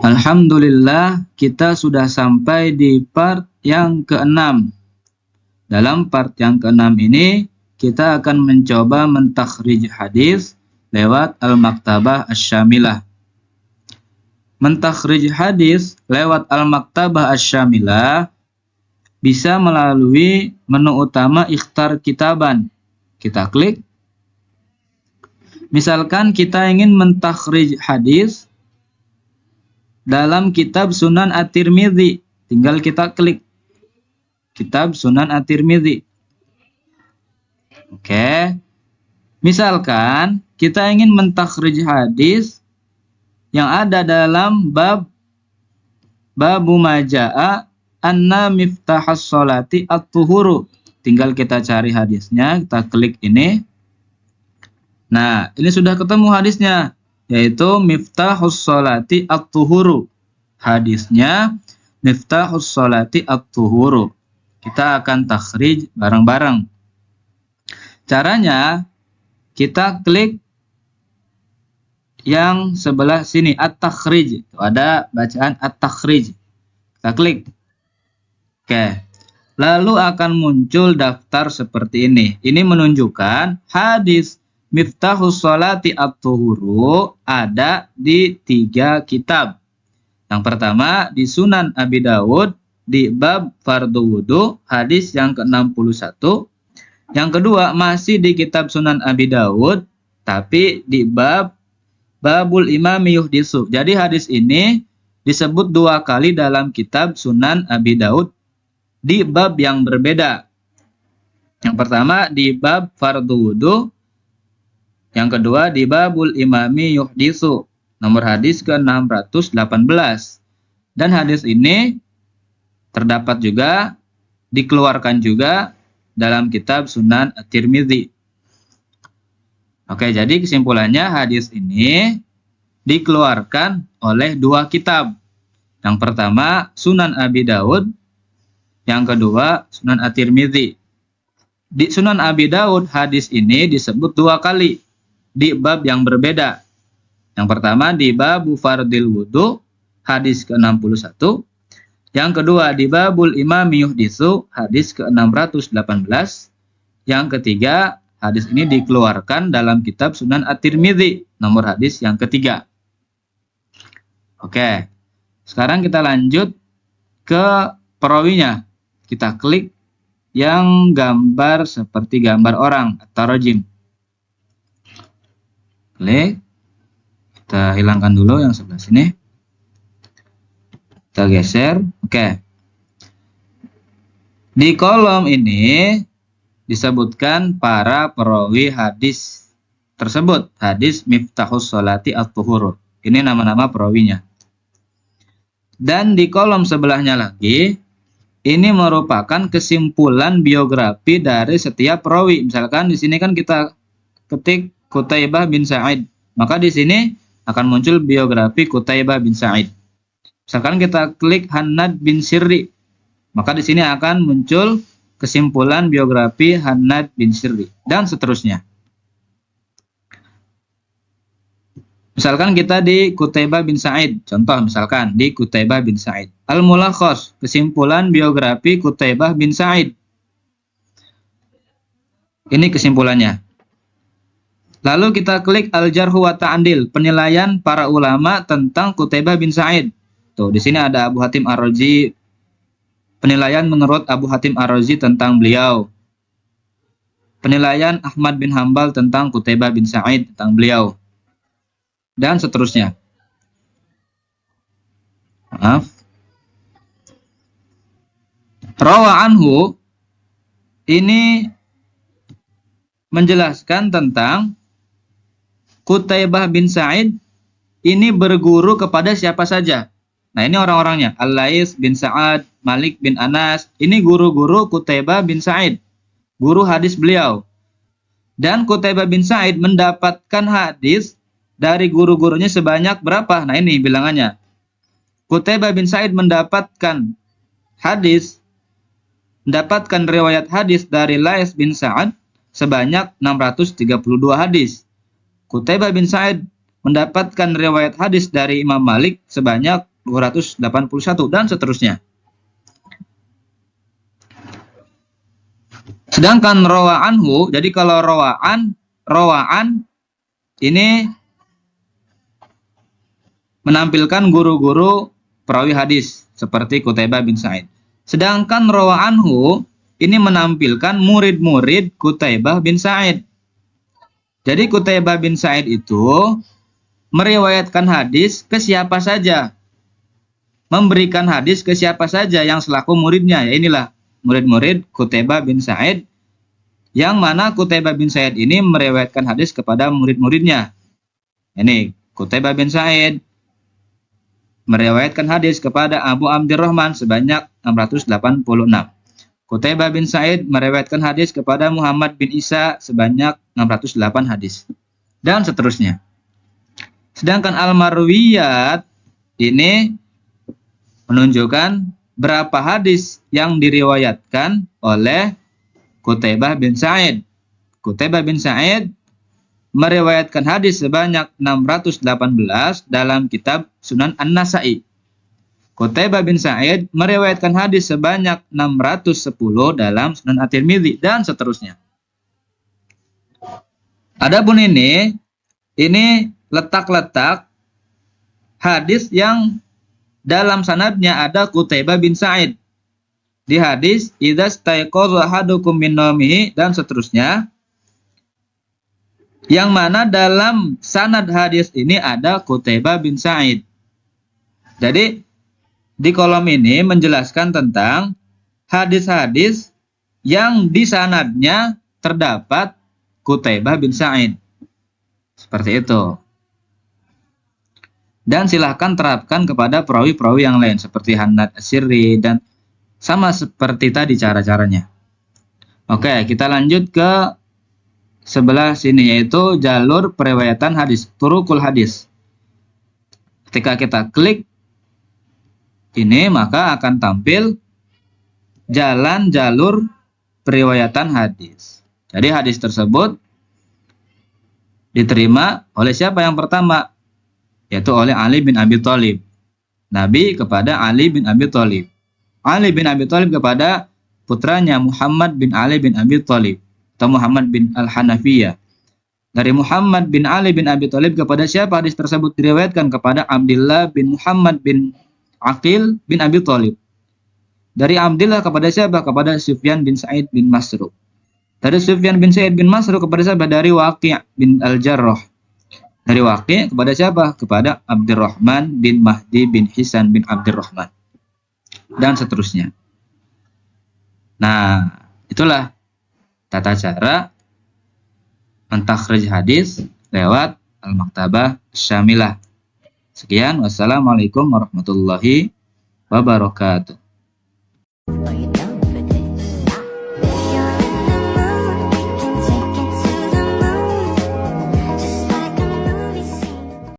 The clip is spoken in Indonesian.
Alhamdulillah, kita sudah sampai di part yang ke-6. Dalam part yang ke-6 ini, kita akan mencoba mentakhrij hadis lewat Al-Maktabah Asy-Syamilah. Mentakhrij hadis lewat Al-Maktabah Asy-Syamilah bisa melalui menu utama Ikhtar Kitaban. Kita klik. Misalkan kita ingin mentakhrij hadis dalam kitab Sunan At-Tirmidzi, tinggal kita klik kitab Sunan At-Tirmidzi. Oke. Misalkan kita ingin mentakhrij hadis yang ada dalam babu majaa anna miftahas sholati at-tuhuru. Tinggal kita cari hadisnya, kita klik ini. Nah, ini sudah ketemu hadisnya, yaitu miftahus sholati at-tuhuru. Hadisnya miftahus sholati at-tuhuru. Kita akan takhrij bareng-bareng. Caranya, kita klik yang sebelah sini, at-takhrij. Ada bacaan at-takhrij. Kita klik. Oke. Lalu akan muncul daftar seperti ini. Ini menunjukkan hadis Miftahus Sholati At-Tuhuru ada di 3 kitab. Yang pertama di Sunan Abi Dawud di bab Fardu Wudu hadis yang ke-61. Yang kedua masih di kitab Sunan Abi Dawud tapi di Babul Imami Yuhdisu. Jadi hadis ini disebut 2 kali dalam kitab Sunan Abi Dawud di bab yang berbeda. Yang pertama di bab Fardu Wudu. Yang kedua di Babul Imami Yuhdisu, nomor hadis ke-618. Dan hadis ini terdapat juga, dikeluarkan juga dalam kitab Sunan At-Tirmidzi. Oke, jadi kesimpulannya hadis ini dikeluarkan oleh 2 kitab. Yang pertama Sunan Abi Dawud, yang kedua Sunan At-Tirmidzi. Di Sunan Abi Dawud hadis ini disebut 2 kali. Di bab yang berbeda. Yang pertama di Babu Fardil Wudu hadis ke-61. Yang kedua di Babul Imami Yuhdisu hadis ke-618. Yang ketiga hadis ini dikeluarkan dalam kitab Sunan At-Tirmidzi nomor hadis yang ketiga. Oke. Sekarang kita lanjut ke perawinya. Kita klik yang gambar seperti gambar orang atau rojim. Klik, kita hilangkan dulu yang sebelah sini, kita geser. Oke, di kolom ini disebutkan para perawi hadis tersebut, hadis Miftahus Sholati At-Tuhuru. Ini nama-nama perawinya. Dan di kolom sebelahnya lagi, ini merupakan kesimpulan biografi dari setiap perawi. Misalkan di sini kan kita ketik Qutaibah bin Sa'id, maka di sini akan muncul biografi Qutaibah bin Sa'id. Misalkan kita klik Hannad bin Sirri, maka di sini akan muncul kesimpulan biografi Hannad bin Sirri dan seterusnya. Misalkan kita di Qutaibah bin Sa'id, contoh misalkan di Qutaibah bin Sa'id. Al-Mulakhas, kesimpulan biografi Qutaibah bin Sa'id. Ini kesimpulannya. Lalu kita klik Al-Jarhu wa Ta'dil, penilaian para ulama tentang Qutaibah bin Sa'id. Tuh, di sini ada Abu Hatim Ar-Razi, penilaian menurut Abu Hatim Ar-Razi tentang beliau. Penilaian Ahmad bin Hambal tentang Qutaibah bin Sa'id tentang beliau. Dan seterusnya. Maaf. Rawa anhu ini menjelaskan tentang Qutaibah bin Sa'id ini berguru kepada siapa saja. Nah, ini orang-orangnya. Al-Lais bin Sa'ad, Malik bin Anas. Ini guru-guru Qutaibah bin Sa'id. Guru hadis beliau. Dan Qutaibah bin Sa'id mendapatkan hadis dari guru-gurunya sebanyak berapa? Nah, ini bilangannya. Qutaibah bin Sa'id mendapatkan riwayat hadis dari Lais bin Sa'ad sebanyak 632 hadis. Qutaibah bin Sa'id mendapatkan riwayat hadis dari Imam Malik sebanyak 281 dan seterusnya. Sedangkan rawa anhu, jadi kalau rawaan ini menampilkan guru-guru perawi hadis seperti Qutaibah bin Sa'id. Sedangkan rawa anhu ini menampilkan murid-murid Qutaibah bin Sa'id. Jadi Qutaibah bin Sa'id itu meriwayatkan hadis ke siapa saja, memberikan hadis ke siapa saja yang selaku muridnya. Ya inilah murid-murid Qutaibah bin Sa'id, yang mana Qutaibah bin Sa'id ini meriwayatkan hadis kepada murid-muridnya. Ini Qutaibah bin Sa'id meriwayatkan hadis kepada Abu Abdurrahman sebanyak 686. Qutaibah bin Sa'id meriwayatkan hadis kepada Muhammad bin Isa sebanyak 608 hadis. Dan seterusnya. Sedangkan al-marwiyat ini menunjukkan berapa hadis yang diriwayatkan oleh Qutaibah bin Sa'id. Qutaibah bin Sa'id meriwayatkan hadis sebanyak 618 dalam kitab Sunan An-Nasa'i. Qutaibah bin Sa'id meriwayatkan hadis sebanyak 610 dalam Sunan At-Tirmidzi dan seterusnya. Adapun ini letak-letak hadis yang dalam sanadnya ada Qutaibah bin Sa'id. Di hadis idza staiqadha ahadukum min naumihi dan seterusnya, yang mana dalam sanad hadis ini ada Qutaibah bin Sa'id. Jadi di kolom ini menjelaskan tentang hadis-hadis yang di sanadnya terdapat Qutaibah bin Sa'id. Seperti itu. Dan silahkan terapkan kepada perawi-perawi yang lain seperti Hannad As-Sirri dan sama seperti tadi cara-caranya. Oke, kita lanjut ke sebelah sini, yaitu jalur periwayatan hadis, turukul hadis. Ketika kita klik ini, maka akan tampil jalan jalur periwayatan hadis. Jadi hadis tersebut diterima oleh siapa yang pertama? Yaitu oleh Ali bin Abi Thalib. Nabi kepada Ali bin Abi Thalib. Ali bin Abi Thalib kepada putranya Muhammad bin Ali bin Abi Thalib atau Muhammad bin Al-Hanafiyah. Dari Muhammad bin Ali bin Abi Thalib kepada siapa hadis tersebut diriwayatkan? Kepada Abdullah bin Muhammad bin Aqil bin Abi Thalib. Dari Abdullah kepada siapa? Kepada Sufyan bin Sa'id bin Masruq. Dari Sufyan bin Sa'id bin Masruq kepada siapa? Dari Waqi' bin Al-Jarrah. Dari Waqi' kepada siapa? Kepada Abdurrahman bin Mahdi bin Hisan bin Abdurrahman. Dan seterusnya. Nah, itulah tata cara mentakhrij hadis lewat Al-Maktabah Syamilah. Sekian, wassalamualaikum warahmatullahi wabarakatuh.